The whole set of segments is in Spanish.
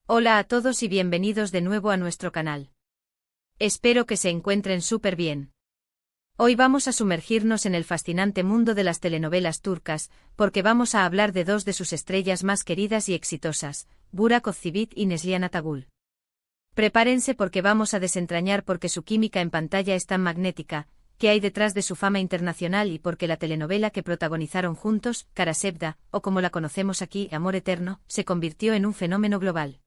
Hola a todos y bienvenidos de nuevo a nuestro canal. Espero que se encuentren súper bien. Hoy vamos a sumergirnos en el fascinante mundo de las telenovelas turcas, porque vamos a hablar de dos de sus estrellas más queridas y exitosas, Burak Özçivit y Neslihan Atagül. Prepárense porque vamos a desentrañar por qué su química en pantalla es tan magnética, qué hay detrás de su fama internacional y por qué la telenovela que protagonizaron juntos, Kara Sevda, o como la conocemos aquí, Amor Eterno, se convirtió en un fenómeno global.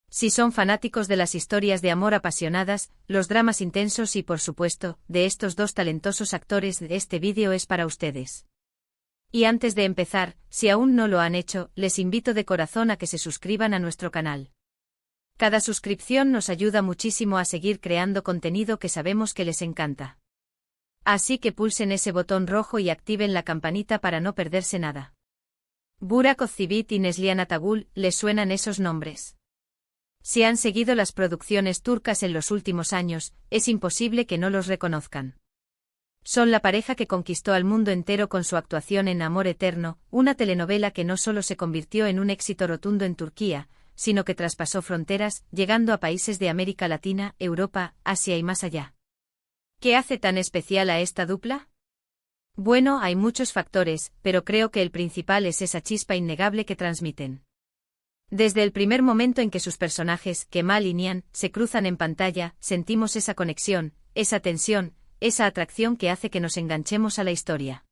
Si son fanáticos de las historias de amor apasionadas, los dramas intensos y por supuesto, de estos dos talentosos actores, este vídeo es para ustedes. Y antes de empezar, si aún no lo han hecho, les invito de corazón a que se suscriban a nuestro canal. Cada suscripción nos ayuda muchísimo a seguir creando contenido que sabemos que les encanta. Así que pulsen ese botón rojo y activen la campanita para no perderse nada. Burak Özçivit y Neslihan Atagül, ¿les suenan esos nombres? Si han seguido las producciones turcas en los últimos años, es imposible que no los reconozcan. Son la pareja que conquistó al mundo entero con su actuación en Amor Eterno, una telenovela que no solo se convirtió en un éxito rotundo en Turquía, sino que traspasó fronteras, llegando a países de América Latina, Europa, Asia y más allá. ¿Qué hace tan especial a esta dupla? Bueno, hay muchos factores, pero creo que el principal es esa chispa innegable que transmiten. Desde el primer momento en que sus personajes, Kemal y Nihan, se cruzan en pantalla, sentimos esa conexión, esa tensión, esa atracción que hace que nos enganchemos a la historia.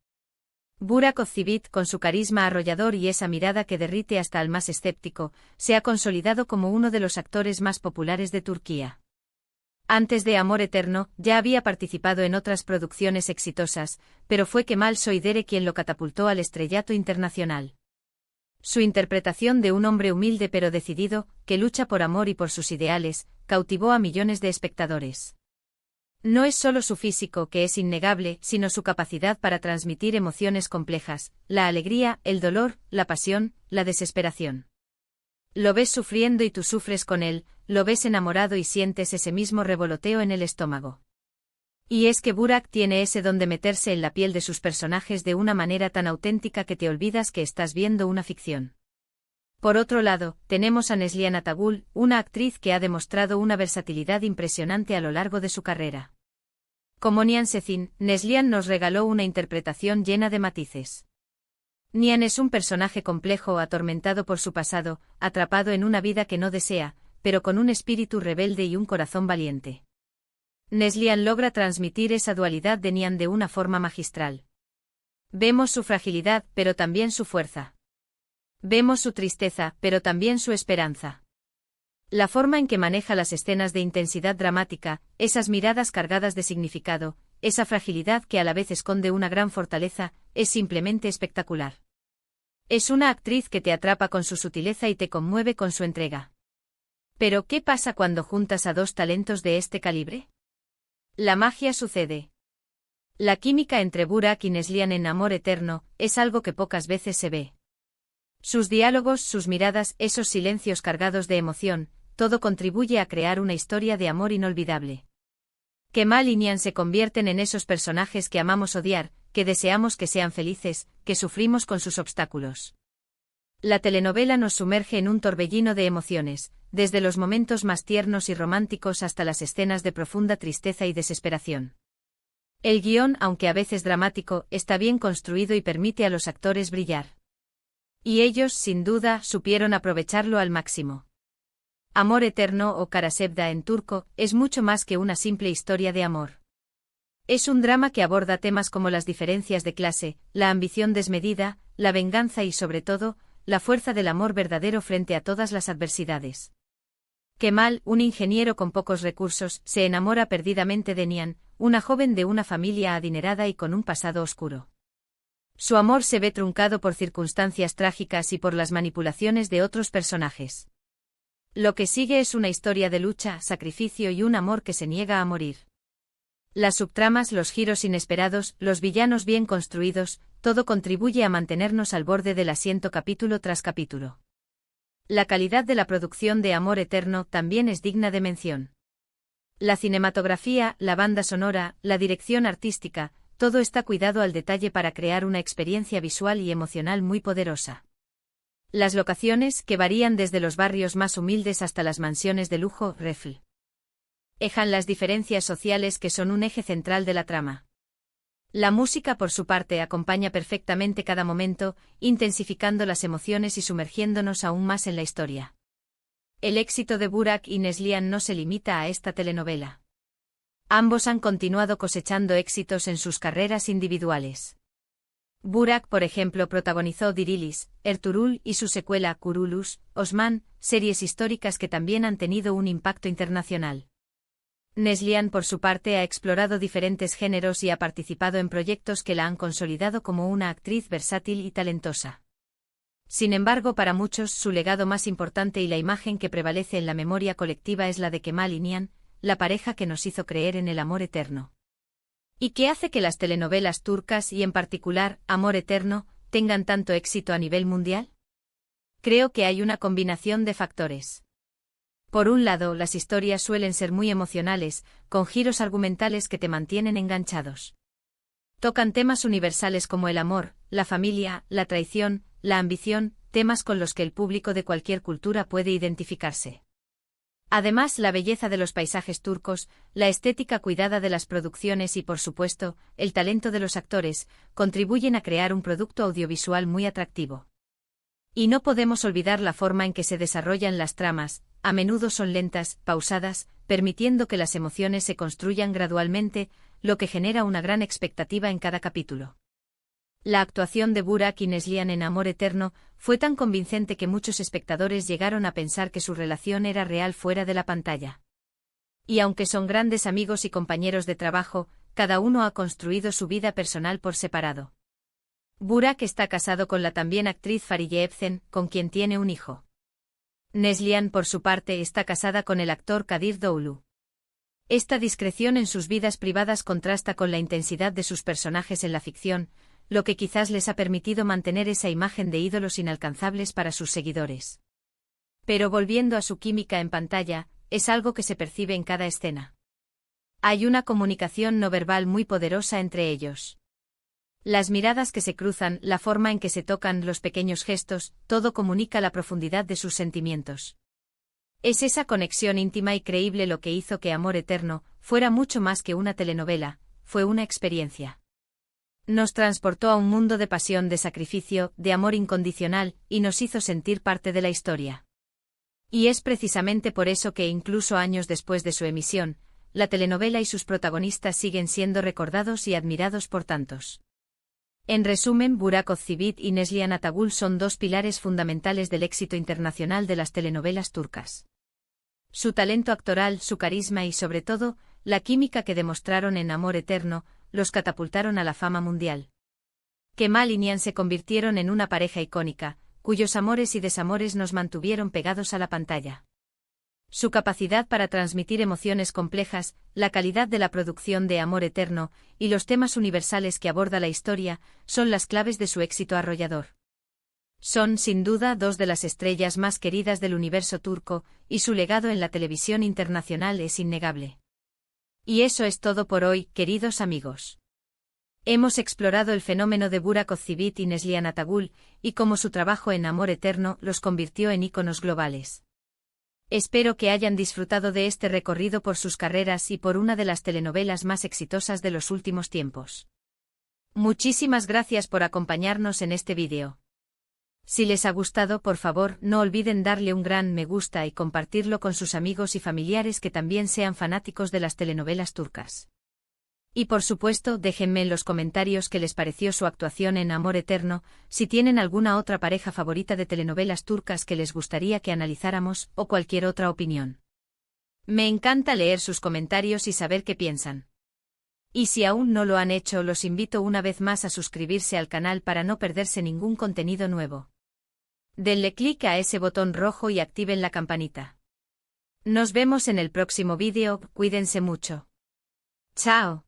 Burak Özçivit, con su carisma arrollador y esa mirada que derrite hasta al más escéptico, se ha consolidado como uno de los actores más populares de Turquía. Antes de Amor Eterno, ya había participado en otras producciones exitosas, pero fue Kemal Soydere quien lo catapultó al estrellato internacional. Su interpretación de un hombre humilde pero decidido, que lucha por amor y por sus ideales, cautivó a millones de espectadores. No es solo su físico que es innegable, sino su capacidad para transmitir emociones complejas, la alegría, el dolor, la pasión, la desesperación. Lo ves sufriendo y tú sufres con él, lo ves enamorado y sientes ese mismo revoloteo en el estómago. Y es que Burak tiene ese don de meterse en la piel de sus personajes de una manera tan auténtica que te olvidas que estás viendo una ficción. Por otro lado, tenemos a Neslihan Atagül, una actriz que ha demostrado una versatilidad impresionante a lo largo de su carrera. Como Nihan Sezin, Neslihan nos regaló una interpretación llena de matices. Nihan es un personaje complejo, atormentado por su pasado, atrapado en una vida que no desea, pero con un espíritu rebelde y un corazón valiente. Neslihan logra transmitir esa dualidad de Nihan de una forma magistral. Vemos su fragilidad, pero también su fuerza. Vemos su tristeza, pero también su esperanza. La forma en que maneja las escenas de intensidad dramática, esas miradas cargadas de significado, esa fragilidad que a la vez esconde una gran fortaleza, es simplemente espectacular. Es una actriz que te atrapa con su sutileza y te conmueve con su entrega. Pero ¿qué pasa cuando juntas a dos talentos de este calibre? La magia sucede. La química entre Burak y Neslihan en Amor Eterno es algo que pocas veces se ve. Sus diálogos, sus miradas, esos silencios cargados de emoción, todo contribuye a crear una historia de amor inolvidable. Kemal y Nihan se convierten en esos personajes que amamos odiar, que deseamos que sean felices, que sufrimos con sus obstáculos. La telenovela nos sumerge en un torbellino de emociones, desde los momentos más tiernos y románticos hasta las escenas de profunda tristeza y desesperación. El guión, aunque a veces dramático, está bien construido y permite a los actores brillar. Y ellos, sin duda, supieron aprovecharlo al máximo. Amor Eterno o Kara Sevda en turco, es mucho más que una simple historia de amor. Es un drama que aborda temas como las diferencias de clase, la ambición desmedida, la venganza y sobre todo, la fuerza del amor verdadero frente a todas las adversidades. Kemal, un ingeniero con pocos recursos, se enamora perdidamente de Nihan, una joven de una familia adinerada y con un pasado oscuro. Su amor se ve truncado por circunstancias trágicas y por las manipulaciones de otros personajes. Lo que sigue es una historia de lucha, sacrificio y un amor que se niega a morir. Las subtramas, los giros inesperados, los villanos bien construidos, todo contribuye a mantenernos al borde del asiento capítulo tras capítulo. La calidad de la producción de Amor Eterno también es digna de mención. La cinematografía, la banda sonora, la dirección artística, todo está cuidado al detalle para crear una experiencia visual y emocional muy poderosa. Las locaciones, que varían desde los barrios más humildes hasta las mansiones de lujo, reflejan las diferencias sociales que son un eje central de la trama. La música, por su parte, acompaña perfectamente cada momento, intensificando las emociones y sumergiéndonos aún más en la historia. El éxito de Burak y Neslihan no se limita a esta telenovela. Ambos han continuado cosechando éxitos en sus carreras individuales. Burak, por ejemplo, protagonizó Dirilis, Ertuğrul y su secuela Kurulus, Osman, series históricas que también han tenido un impacto internacional. Neslihan, por su parte, ha explorado diferentes géneros y ha participado en proyectos que la han consolidado como una actriz versátil y talentosa. Sin embargo, para muchos, su legado más importante y la imagen que prevalece en la memoria colectiva es la de Kemal y Nihan, la pareja que nos hizo creer en el amor eterno. ¿Y qué hace que las telenovelas turcas y en particular Amor Eterno tengan tanto éxito a nivel mundial? Creo que hay una combinación de factores. Por un lado, las historias suelen ser muy emocionales, con giros argumentales que te mantienen enganchados. Tocan temas universales como el amor, la familia, la traición, la ambición, temas con los que el público de cualquier cultura puede identificarse. Además, la belleza de los paisajes turcos, la estética cuidada de las producciones y, por supuesto, el talento de los actores, contribuyen a crear un producto audiovisual muy atractivo. Y no podemos olvidar la forma en que se desarrollan las tramas, a menudo son lentas, pausadas, permitiendo que las emociones se construyan gradualmente, lo que genera una gran expectativa en cada capítulo. La actuación de Burak y Neslihan en Amor Eterno fue tan convincente que muchos espectadores llegaron a pensar que su relación era real fuera de la pantalla. Y aunque son grandes amigos y compañeros de trabajo, cada uno ha construido su vida personal por separado. Burak está casado con la también actriz Fariye Evcen, con quien tiene un hijo. Neslihan, por su parte, está casada con el actor Kadir Doğulu. Esta discreción en sus vidas privadas contrasta con la intensidad de sus personajes en la ficción, lo que quizás les ha permitido mantener esa imagen de ídolos inalcanzables para sus seguidores. Pero volviendo a su química en pantalla, es algo que se percibe en cada escena. Hay una comunicación no verbal muy poderosa entre ellos. Las miradas que se cruzan, la forma en que se tocan, los pequeños gestos, todo comunica la profundidad de sus sentimientos. Es esa conexión íntima y creíble lo que hizo que Amor Eterno fuera mucho más que una telenovela, fue una experiencia. Nos transportó a un mundo de pasión, de sacrificio, de amor incondicional, y nos hizo sentir parte de la historia. Y es precisamente por eso que incluso años después de su emisión, la telenovela y sus protagonistas siguen siendo recordados y admirados por tantos. En resumen, Burak Özçivit y Neslihan Atagül son dos pilares fundamentales del éxito internacional de las telenovelas turcas. Su talento actoral, su carisma y, sobre todo, la química que demostraron en Amor Eterno, los catapultaron a la fama mundial. Kemal y Nihan se convirtieron en una pareja icónica, cuyos amores y desamores nos mantuvieron pegados a la pantalla. Su capacidad para transmitir emociones complejas, la calidad de la producción de Amor Eterno y los temas universales que aborda la historia son las claves de su éxito arrollador. Son, sin duda, dos de las estrellas más queridas del universo turco, y su legado en la televisión internacional es innegable. Y eso es todo por hoy, queridos amigos. Hemos explorado el fenómeno de Burak Özçivit y Neslihan Atagül, y cómo su trabajo en Amor Eterno los convirtió en íconos globales. Espero que hayan disfrutado de este recorrido por sus carreras y por una de las telenovelas más exitosas de los últimos tiempos. Muchísimas gracias por acompañarnos en este vídeo. Si les ha gustado, por favor, no olviden darle un gran me gusta y compartirlo con sus amigos y familiares que también sean fanáticos de las telenovelas turcas. Y por supuesto, déjenme en los comentarios qué les pareció su actuación en Amor Eterno, si tienen alguna otra pareja favorita de telenovelas turcas que les gustaría que analizáramos, o cualquier otra opinión. Me encanta leer sus comentarios y saber qué piensan. Y si aún no lo han hecho, los invito una vez más a suscribirse al canal para no perderse ningún contenido nuevo. Denle clic a ese botón rojo y activen la campanita. Nos vemos en el próximo vídeo, cuídense mucho. Chao.